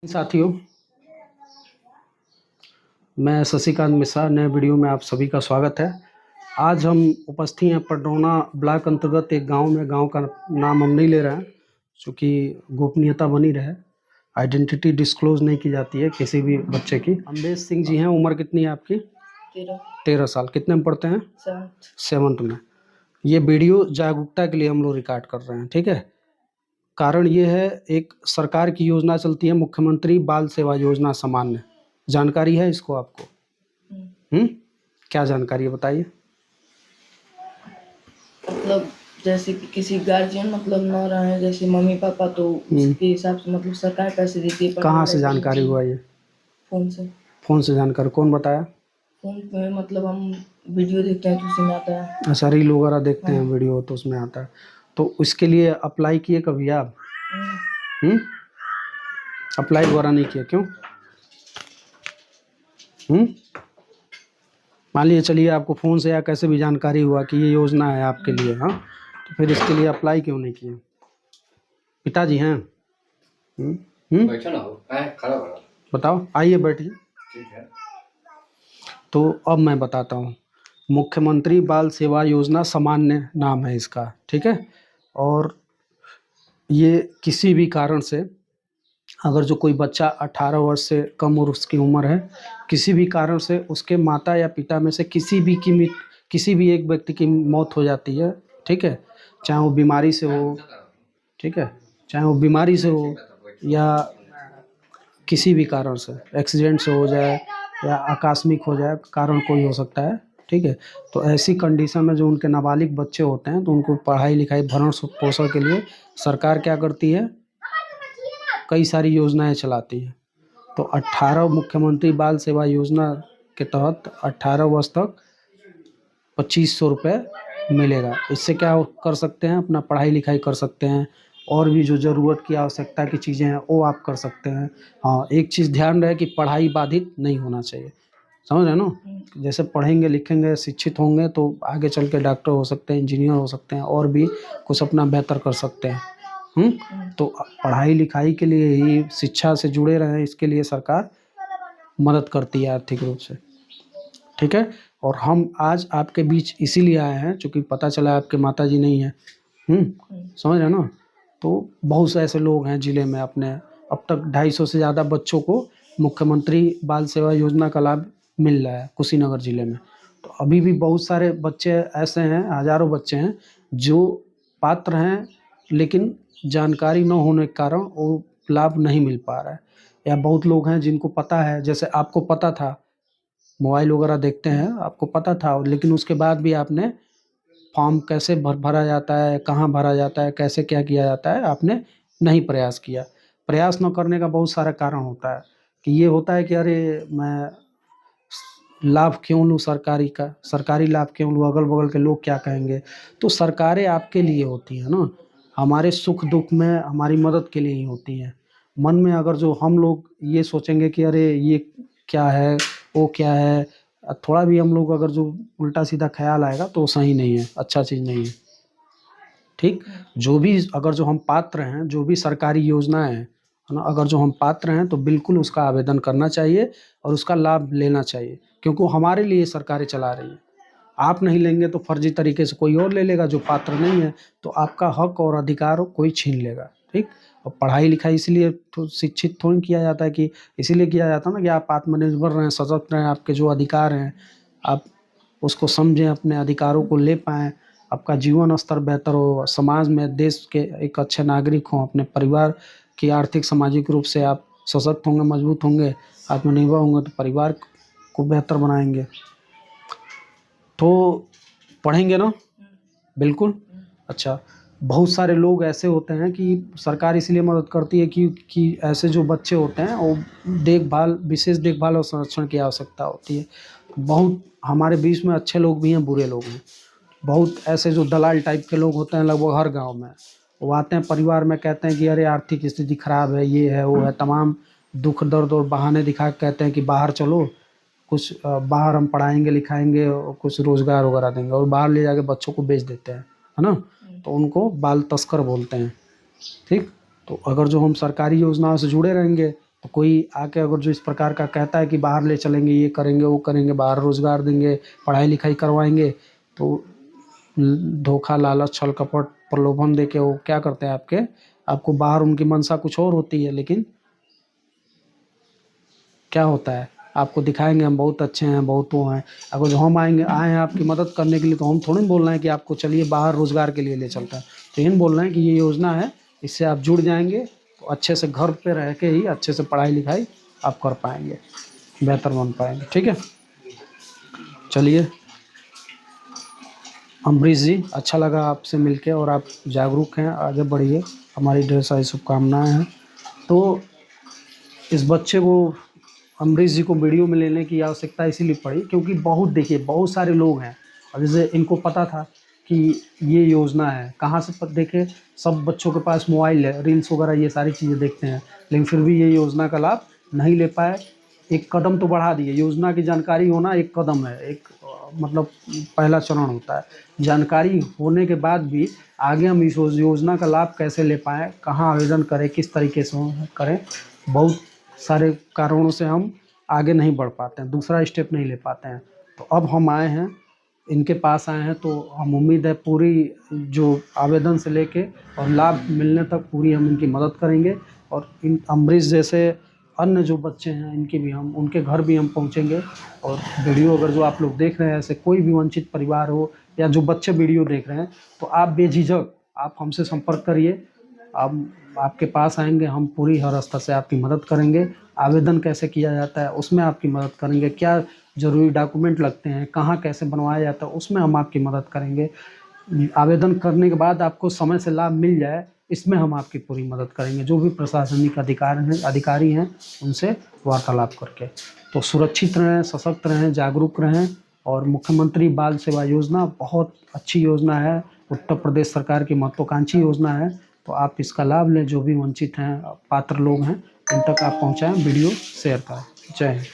साथियों, मैं शशिकांत मिश्रा, नए वीडियो में आप सभी का स्वागत है। आज हम उपस्थित हैं पडरौना ब्लॉक अंतर्गत एक गांव में। गांव का नाम हम नहीं ले रहे हैं क्योंकि गोपनीयता बनी रहे, आइडेंटिटी डिस्क्लोज नहीं की जाती है किसी भी बच्चे की। अमरेश सिंह जी हैं। उम्र कितनी है आपकी? 13 साल। कितने में पढ़ते हैं? 7th में। ये वीडियो जागरूकता के लिए हम लोग रिकॉर्ड कर रहे हैं, ठीक है। कारण ये है, एक सरकार की योजना चलती है मुख्यमंत्री बाल सेवा योजना सामान्य। जानकारी है इसको आपको? क्या जानकारी है बताइए। मतलब जैसे कि किसी गार्जियन मतलब न रहे, जैसे मम्मी पापा, तो उसके हिसाब से मतलब सरकार पैसे देती है। कहाँ से जानकारी हुआ ये? फोन से। फोन से जानकारी कौन बताया? फोन पे मतलब हम वीडियो देखते हैं तो उसमें आता है। अच्छा, रील वगैरह देखते हैं वीडियो तो उसमें आता है। तो इसके लिए अप्लाई किए कभी आप? अप्लाई वगैरह नहीं किया, क्यों? मान लीजिए, चलिए आपको फ़ोन से या कैसे भी जानकारी हुआ कि ये योजना है आपके लिए, हाँ, तो फिर इसके लिए अप्लाई क्यों नहीं किए? पिताजी हैं? बताओ, आइए बैठिए। ठीक है। तो अब मैं बताता हूँ। मुख्यमंत्री बाल सेवा योजना सामान्य नाम है इसका, ठीक है। और ये किसी भी कारण से, अगर जो कोई बच्चा 18 वर्ष से कम और उसकी उम्र है, किसी भी कारण से उसके माता या पिता में से किसी भी एक व्यक्ति की मौत हो जाती है, ठीक है, चाहे वो बीमारी से हो, ठीक है, चाहे वो बीमारी से हो या किसी भी कारण से, एक्सीडेंट से हो जाए या आकस्मिक हो जाए, कारण कोई हो सकता है, ठीक है। तो ऐसी कंडीशन में जो उनके नाबालिग बच्चे होते हैं, तो उनको पढ़ाई लिखाई भरण पोषण के लिए सरकार क्या करती है? कई सारी योजनाएं चलाती है। तो 18 मुख्यमंत्री बाल सेवा योजना के तहत 18 वर्ष तक 2500 रुपये मिलेगा। इससे क्या कर सकते हैं? अपना पढ़ाई लिखाई कर सकते हैं, और भी जो ज़रूरत की आवश्यकता की चीज़ें हैं वो आप कर सकते हैं। हाँ, एक चीज़ ध्यान रहे कि पढ़ाई बाधित नहीं होना चाहिए, समझ रहे ना? जैसे पढ़ेंगे लिखेंगे शिक्षित होंगे तो आगे चल के डॉक्टर हो सकते हैं, इंजीनियर हो सकते हैं, और भी कुछ अपना बेहतर कर सकते हैं। तो पढ़ाई लिखाई के लिए ही, शिक्षा से जुड़े रहें, इसके लिए सरकार मदद करती है आर्थिक रूप से, ठीक है। और हम आज आपके बीच इसीलिए आए हैं क्योंकि पता चला आपके माता जी नहीं है, समझ रहे ना? तो बहुत से ऐसे लोग हैं ज़िले में अपने, अब तक 250 से ज़्यादा बच्चों को मुख्यमंत्री बाल सेवा योजना का लाभ मिल रहा है कुशीनगर ज़िले में। तो अभी भी बहुत सारे बच्चे ऐसे हैं, हज़ारों बच्चे हैं जो पात्र हैं, लेकिन जानकारी न होने के कारण वो लाभ नहीं मिल पा रहा है। या बहुत लोग हैं जिनको पता है, जैसे आपको पता था, मोबाइल वगैरह देखते हैं, आपको पता था, लेकिन उसके बाद भी आपने फॉर्म कैसे भरा जाता है, कहाँ भरा जाता है, कैसे क्या किया जाता है, आपने नहीं प्रयास किया। प्रयास न करने का बहुत सारा कारण होता है कि ये होता है कि अरे मैं लाभ क्यों लूँ सरकारी लाभ क्यों लूँ, अगल बगल के लोग क्या कहेंगे। तो सरकारें आपके लिए होती हैं ना, हमारे सुख दुख में हमारी मदद के लिए ही होती हैं। मन में अगर जो हम लोग ये सोचेंगे कि अरे ये क्या है, वो क्या है, थोड़ा भी हम लोग अगर जो उल्टा सीधा ख्याल आएगा तो सही नहीं है, अच्छा चीज़ नहीं है, ठीक। जो भी अगर जो हम पात्र हैं, जो भी सरकारी योजनाएं हैं, है ना, अगर जो हम पात्र हैं तो बिल्कुल उसका आवेदन करना चाहिए और उसका लाभ लेना चाहिए, क्योंकि वो हमारे लिए सरकारें चला रही हैं। आप नहीं लेंगे तो फर्जी तरीके से कोई और ले लेगा जो पात्र नहीं है, तो आपका हक और अधिकार कोई छीन लेगा, ठीक। और पढ़ाई लिखाई इसलिए तो शिक्षित थोड़ी किया जाता है कि इसीलिए किया जाता है ना कि आप आत्मनिर्भर रहें, सशक्त रहें, आपके जो अधिकार हैं आप उसको समझें, अपने अधिकारों को ले पाएँ, आपका जीवन स्तर बेहतर हो, समाज में देश के एक अच्छे नागरिक हों, अपने परिवार की आर्थिक सामाजिक रूप से आप सशक्त होंगे, मजबूत होंगे, आत्मनिर्भर होंगे तो परिवार को बेहतर बनाएंगे। तो पढ़ेंगे ना? बिल्कुल। अच्छा, बहुत सारे लोग ऐसे होते हैं कि सरकार इसलिए मदद करती है कि ऐसे जो बच्चे होते हैं वो विशेष देखभाल और संरक्षण की आवश्यकता होती है। बहुत हमारे बीच में अच्छे लोग भी हैं, बुरे लोग हैं। बहुत ऐसे जो दलाल टाइप के लोग होते हैं लगभग हर गांव में, वो आते हैं परिवार में, कहते हैं कि अरे आर्थिक स्थिति खराब है, ये है वो है, तमाम दुख दर्द और बहाने दिखा के कहते हैं कि बाहर चलो, कुछ बाहर हम पढ़ाएंगे लिखाएंगे और कुछ रोज़गार वगैरह देंगे, और बाहर ले जाके बच्चों को बेच देते हैं, है ना। तो उनको बाल तस्कर बोलते हैं, ठीक। तो अगर जो हम सरकारी योजनाओं से जुड़े रहेंगे तो कोई आके अगर जो इस प्रकार का कहता है कि बाहर ले चलेंगे, ये करेंगे, वो करेंगे, बाहर रोजगार देंगे, पढ़ाई लिखाई करवाएंगे, तो धोखा, लालच, छल कपट, प्रलोभन देके वो क्या करते हैं आपको बाहर उनकी मंशा कुछ और होती है, लेकिन क्या होता है, आपको दिखाएंगे हम बहुत अच्छे हैं, बहुत वो हैं। अगर जो हम आए हैं आपकी मदद करने के लिए, तो हम थोड़ी ना बोल रहे हैं कि आपको चलिए बाहर रोजगार के लिए ले चलते हैं। तो यही बोल रहे हैं कि ये योजना है, इससे आप जुड़ जाएंगे तो अच्छे से घर पे रह के ही अच्छे से पढ़ाई लिखाई आप कर पाएंगे, बेहतर बन पाएंगे। ठीक है, चलिए अमरीश जी, अच्छा लगा आपसे मिलके, और आप जागरूक हैं, आगे बढ़िए, हमारी ढेर सारी शुभकामनाएँ हैं। तो इस बच्चे को, अमरीश जी को वीडियो में लेने की आवश्यकता इसीलिए पड़ी क्योंकि देखिए बहुत सारे लोग हैं, और जैसे इनको पता था कि ये योजना है, कहाँ से देखे, सब बच्चों के पास मोबाइल है, रील्स वगैरह ये सारी चीज़ें देखते हैं, लेकिन फिर भी ये योजना का लाभ नहीं ले पाए। एक कदम तो बढ़ा दिए, योजना की जानकारी होना एक कदम है, एक मतलब पहला चरण होता है। जानकारी होने के बाद भी आगे हम इस योजना का लाभ कैसे ले पाएँ, कहाँ आवेदन करें, किस तरीके से करें, बहुत सारे कारणों से हम आगे नहीं बढ़ पाते हैं, दूसरा स्टेप नहीं ले पाते हैं। तो अब हम आए हैं, इनके पास आए हैं, तो हम उम्मीद है पूरी जो आवेदन से लेके और लाभ मिलने तक पूरी हम इनकी मदद करेंगे। और इन अमरीश जैसे अन्य जो बच्चे हैं इनकी भी हम, उनके घर भी हम पहुंचेंगे। और वीडियो अगर जो आप लोग देख रहे हैं, ऐसे कोई भी वंचित परिवार हो या जो बच्चे वीडियो देख रहे हैं, तो आप बेझिझक आप हमसे संपर्क करिए, हम आपके पास आएंगे, हम पूरी हर स्तर से आपकी मदद करेंगे। आवेदन कैसे किया जाता है उसमें आपकी मदद करेंगे, क्या ज़रूरी डॉक्यूमेंट लगते हैं, कहाँ कैसे बनवाया जाता है उसमें हम आपकी मदद करेंगे। आवेदन करने के बाद आपको समय से लाभ मिल जाए, इसमें हम आपकी पूरी मदद करेंगे, जो भी प्रशासनिक अधिकारी हैं उनसे वार्तालाप करके। तो सुरक्षित रहें, सशक्त रहें, जागरूक रहें। और मुख्यमंत्री बाल सेवा योजना बहुत अच्छी योजना है, उत्तर प्रदेश सरकार की महत्वाकांक्षी योजना है। तो आप इसका लाभ लें, जो भी वंचित हैं, पात्र लोग हैं, उन तक आप पहुँचाएँ, वीडियो शेयर करें। जय हिंद।